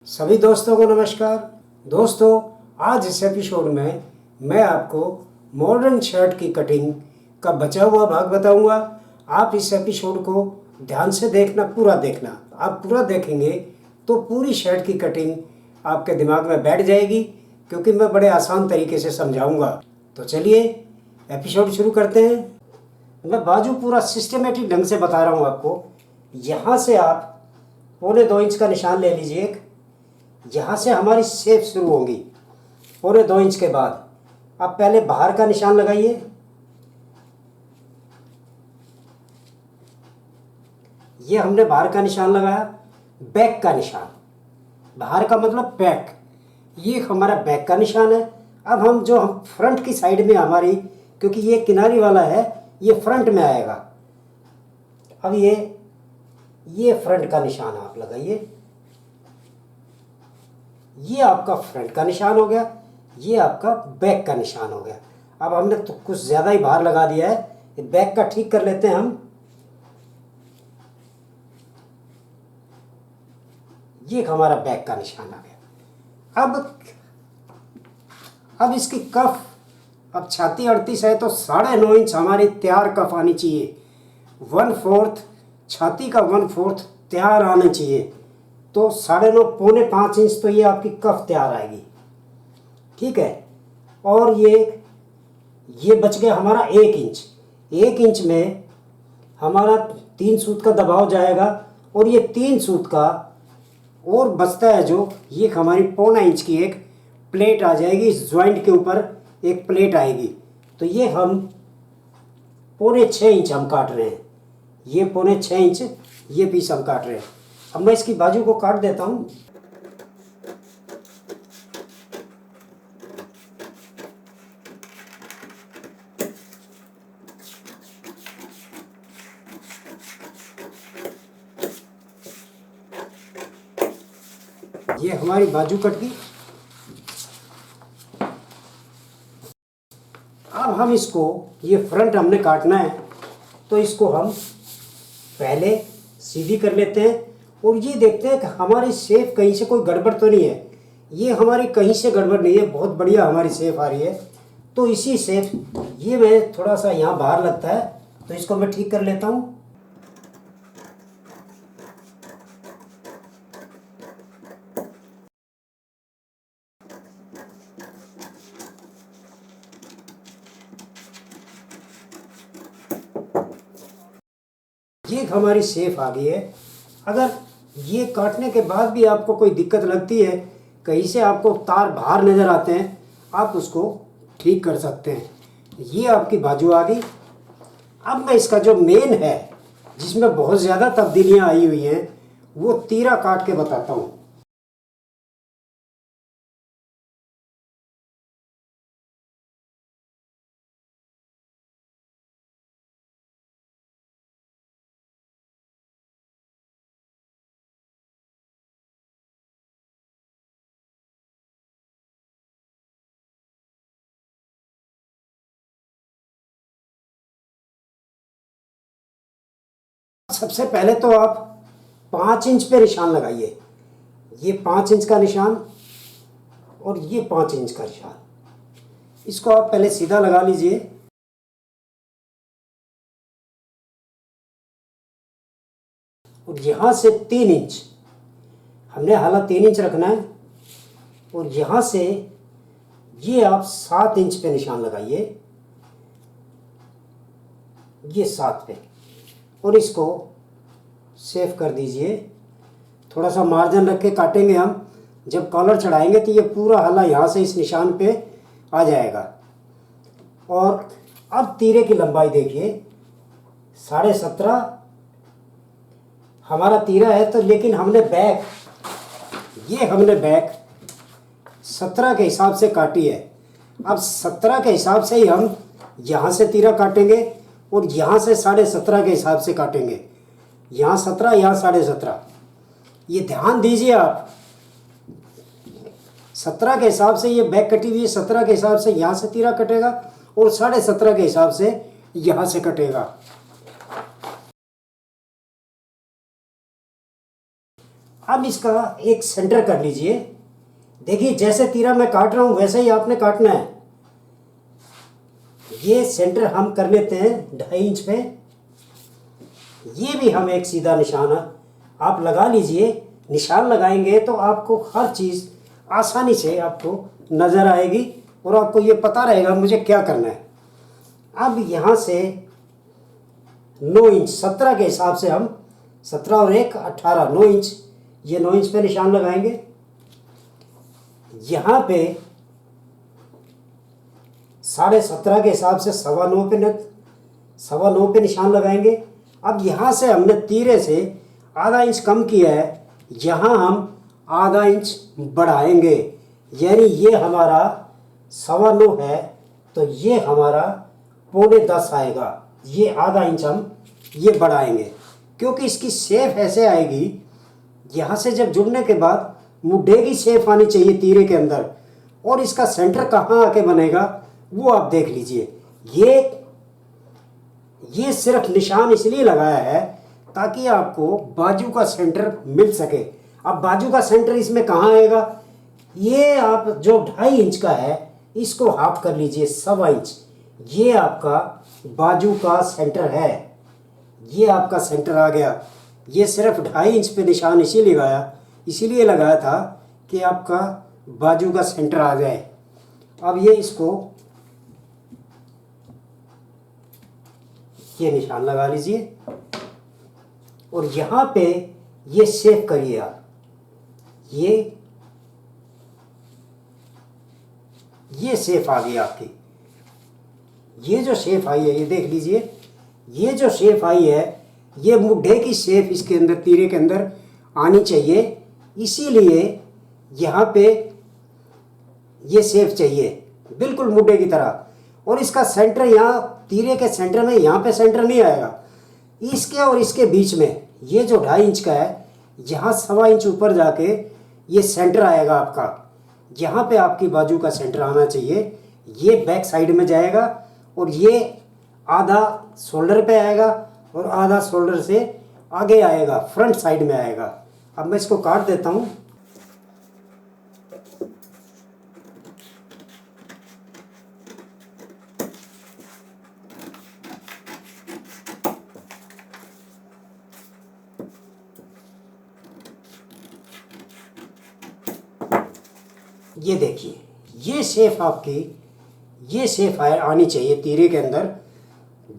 सभी दोस्तों को नमस्कार। दोस्तों, आज इस एपिसोड में मैं आपको मॉडर्न शर्ट की कटिंग का बचा हुआ भाग बताऊंगा। आप इस एपिसोड को ध्यान से देखना, पूरा देखना। आप पूरा देखेंगे तो पूरी शर्ट की कटिंग आपके दिमाग में बैठ जाएगी, क्योंकि मैं बड़े आसान तरीके से समझाऊंगा। तो चलिए एपिसोड शुरू करते हैं। मैं बाजू पूरा सिस्टमेटिक ढंग से बता रहा हूँ आपको। यहाँ से आप 1.25 इंच का निशान ले लीजिए। यहाँ से हमारी शेप शुरू होगी 1.25 इंच के बाद। आप पहले बाहर का निशान लगाइए। ये हमने बाहर का निशान लगाया। बैक का निशान, बाहर का मतलब बैक, ये हमारा बैक का निशान है। अब हम फ्रंट की साइड में हमारी, क्योंकि ये किनारी वाला है, ये फ्रंट में आएगा। अब ये फ्रंट का निशान आप लगाइए। ये आपका फ्रंट का निशान हो गया, ये आपका बैक का निशान हो गया। अब हमने तो कुछ ज़्यादा ही बाहर लगा दिया है, बैक का ठीक कर लेते हैं हम। ये हमारा बैक का निशान आ गया। अब इसकी कफ, अब छाती 38 है तो 9.5 इंच हमारी तैयार कफ आनी चाहिए। 1/4 छाती का 1/4 तैयार आना चाहिए। तो 9.5 पौने 5 इंच तो ये आपकी कफ तैयार आएगी। ठीक है। और ये बच गया हमारा 1 इंच। 1 इंच में हमारा 3 सूत का दबाव जाएगा, और ये 3 सूत का और बचता है जो, ये हमारी 1.25 इंच की एक प्लेट आ जाएगी। इस जॉइंट के ऊपर एक प्लेट आएगी। तो ये हम 6.25 इंच हम काट रहे हैं। ये 6.25 इंच ये पीस हम काट रहे हैं। अब मैं इसकी बाजू को काट देता हूँ। ये हमारी बाजू कट गई। अब हम इसको, ये फ्रंट हमने काटना है तो इसको हम पहले सीधी कर लेते हैं, और ये देखते हैं कि हमारी शेप कहीं से कोई गड़बड़ तो नहीं है। ये हमारी कहीं से गड़बड़ नहीं है, बहुत बढ़िया हमारी शेप आ रही है। तो इसी शेप, ये मैं थोड़ा सा यहाँ बाहर लगता है तो इसको मैं ठीक कर लेता हूँ। ये हमारी शेप आ गई है। अगर ये काटने के बाद भी आपको कोई दिक्कत लगती है, कहीं से आपको तार बाहर नज़र आते हैं, आप उसको ठीक कर सकते हैं। ये आपकी बाजू आ गई। अब मैं इसका जो मेन है, जिसमें बहुत ज़्यादा तब्दीलियां आई हुई हैं, वो तीरा काट के बताता हूँ। सबसे पहले तो आप 5 इंच पे निशान लगाइए। ये 5 इंच का निशान और ये 5 इंच का निशान, इसको आप पहले सीधा लगा लीजिए। और यहाँ से 3 इंच हमने हाला 3 इंच रखना है, और यहाँ से ये आप 7 इंच पे निशान लगाइए, ये 7 पे, और इसको सेव कर दीजिए। थोड़ा सा मार्जिन रख के काटेंगे हम। जब कॉलर चढ़ाएंगे तो ये पूरा हला यहाँ से इस निशान पे आ जाएगा। और अब तीरे की लंबाई देखिए, 17.5 हमारा तीरा है। तो लेकिन हमने बैक 17 के हिसाब से काटी है। अब 17 के हिसाब से ही हम यहाँ से तीरा काटेंगे, और यहाँ से 17.5 के हिसाब से काटेंगे। यहाँ 17, यहाँ 17.5। ये ध्यान दीजिए आप, 17 के हिसाब से ये बैक कटी हुई है, 17 के हिसाब से यहाँ से तीरा कटेगा, और 17.5 के हिसाब से यहाँ से कटेगा। अब इसका एक सेंटर कर लीजिए। देखिए जैसे तीरा मैं काट रहा हूँ वैसे ही आपने काटना है। ये सेंटर हम कर लेते हैं 2.5 इंच पे। ये भी हम एक सीधा निशान आप लगा लीजिए। निशान लगाएंगे तो आपको हर चीज़ आसानी से आपको नज़र आएगी और आपको ये पता रहेगा मुझे क्या करना है। अब यहाँ से 9 इंच 17 के हिसाब से हम 17 और 1 18 9 इंच, ये 9 इंच पे निशान लगाएंगे। यहाँ पे 17.5 के हिसाब से 9.25 पे निशान लगाएंगे। अब यहाँ से हमने तीरे से आधा इंच कम किया है, यहाँ हम आधा इंच बढ़ाएंगे, यानी ये हमारा 9.25 है तो ये हमारा 9.25 आएगा। ये आधा इंच हम ये बढ़ाएंगे क्योंकि इसकी शेप ऐसे आएगी। यहाँ से जब जुड़ने के बाद मुड्ढे की शेप आनी चाहिए तीरे के अंदर, और इसका सेंटर कहाँ आके बनेगा वो आप देख लीजिए। ये सिर्फ निशान इसलिए लगाया है ताकि आपको बाजू का सेंटर मिल सके। अब बाजू का सेंटर इसमें कहाँ आएगा, ये आप जो 2.5 इंच का है इसको हाफ कर लीजिए 1.25 इंच। ये आपका बाजू का सेंटर है, ये आपका सेंटर आ गया। ये सिर्फ 2.5 इंच पे निशान इसीलिए लगाया था कि आपका बाजू का सेंटर आ जाए। अब ये निशान लगा लीजिए और यहाँ पे ये शेप करिए आप। ये शेप आ गई आपकी। ये जो शेप आई है ये देख लीजिए। ये जो शेप आई है ये मुड्ढे की शेप इसके अंदर तीरे के अंदर आनी चाहिए, इसीलिए यहाँ पे ये शेप चाहिए बिल्कुल मुड्ढे की तरह। और इसका सेंटर यहाँ तीरे के सेंटर में, यहाँ पे सेंटर नहीं आएगा, इसके और इसके बीच में ये जो 2.5 इंच का है यहाँ 1.25 इंच ऊपर जाके ये सेंटर आएगा आपका। यहाँ पे आपकी बाजू का सेंटर आना चाहिए। ये बैक साइड में जाएगा और ये आधा शोल्डर पे आएगा और आधा शोल्डर से आगे आएगा, फ्रंट साइड में आएगा। अब मैं इसको काट देता हूँ। ये देखिए ये शेप आपकी, ये शेप आनी चाहिए तीरे के अंदर।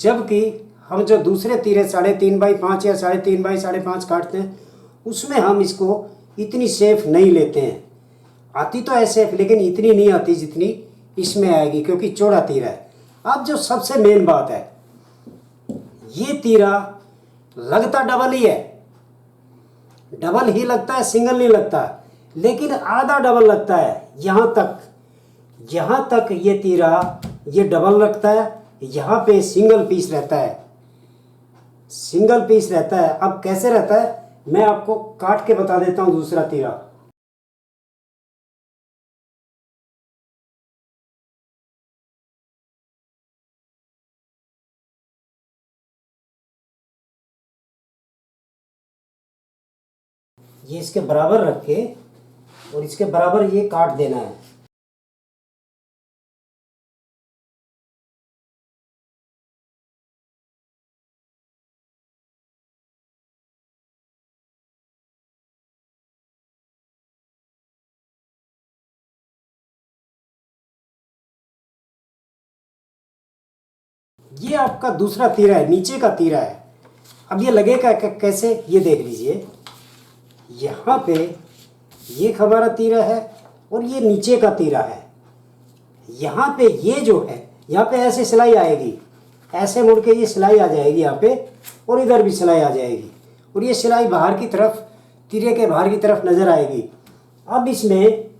जबकि हम जो दूसरे तीरे 3.5x5 या 3.5x5 काटते हैं उसमें हम इसको इतनी शेप नहीं लेते हैं। आती तो है शेप लेकिन इतनी नहीं आती जितनी इसमें आएगी क्योंकि चौड़ा तीरा है। अब जो सबसे मेन बात है, ये तीरा लगता डबल ही है, डबल ही लगता है, सिंगल नहीं लगता, लेकिन आधा डबल लगता है। यहाँ तक ये तीरा ये डबल लगता है, यहाँ पे सिंगल पीस रहता है, सिंगल पीस रहता है। अब कैसे रहता है मैं आपको काट के बता देता हूँ दूसरा तीरा। ये इसके बराबर रख के और इसके बराबर ये काट देना है। ये आपका दूसरा तीरा है, नीचे का तीरा है। अब ये लगेगा कैसे ये देख लीजिए। यहाँ पे ये हमारा तीरा है और ये नीचे का तीरा है। यहाँ पे ये जो है यहाँ पे ऐसे सिलाई आएगी, ऐसे मुड़ के ये सिलाई आ जाएगी यहाँ पे, और इधर भी सिलाई आ जाएगी और ये सिलाई बाहर की तरफ, तीरे के बाहर की तरफ नज़र आएगी। अब इसमें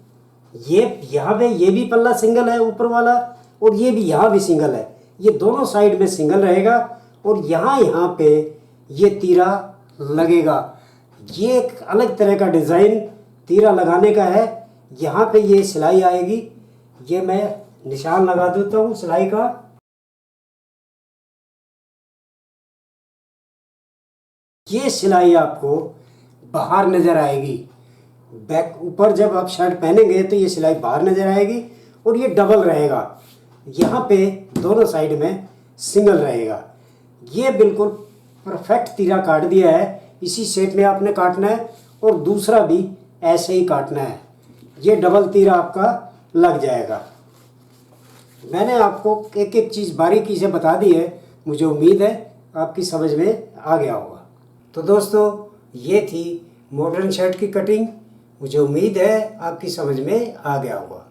ये यहाँ पे ये भी पल्ला सिंगल है ऊपर वाला और ये भी यहाँ भी सिंगल है, ये दोनों साइड में सिंगल रहेगा और यहाँ पे ये तीरा लगेगा। ये एक अलग तरह का डिज़ाइन तीरा लगाने का है। यहाँ पे ये सिलाई आएगी, ये मैं निशान लगा देता हूँ सिलाई का। ये सिलाई आपको बाहर नज़र आएगी। बैक ऊपर जब आप शर्ट पहनेंगे तो ये सिलाई बाहर नज़र आएगी और ये डबल रहेगा। यहाँ पे दोनों साइड में सिंगल रहेगा। ये बिल्कुल परफेक्ट तीरा काट दिया है। इसी शेप में आपने काटना है और दूसरा भी ऐसे ही काटना है। ये डबल तीरा आपका लग जाएगा। मैंने आपको एक एक चीज़ बारीकी से बता दी है। मुझे उम्मीद है आपकी समझ में आ गया होगा। तो दोस्तों, ये थी मॉडर्न शर्ट की कटिंग। मुझे उम्मीद है आपकी समझ में आ गया होगा।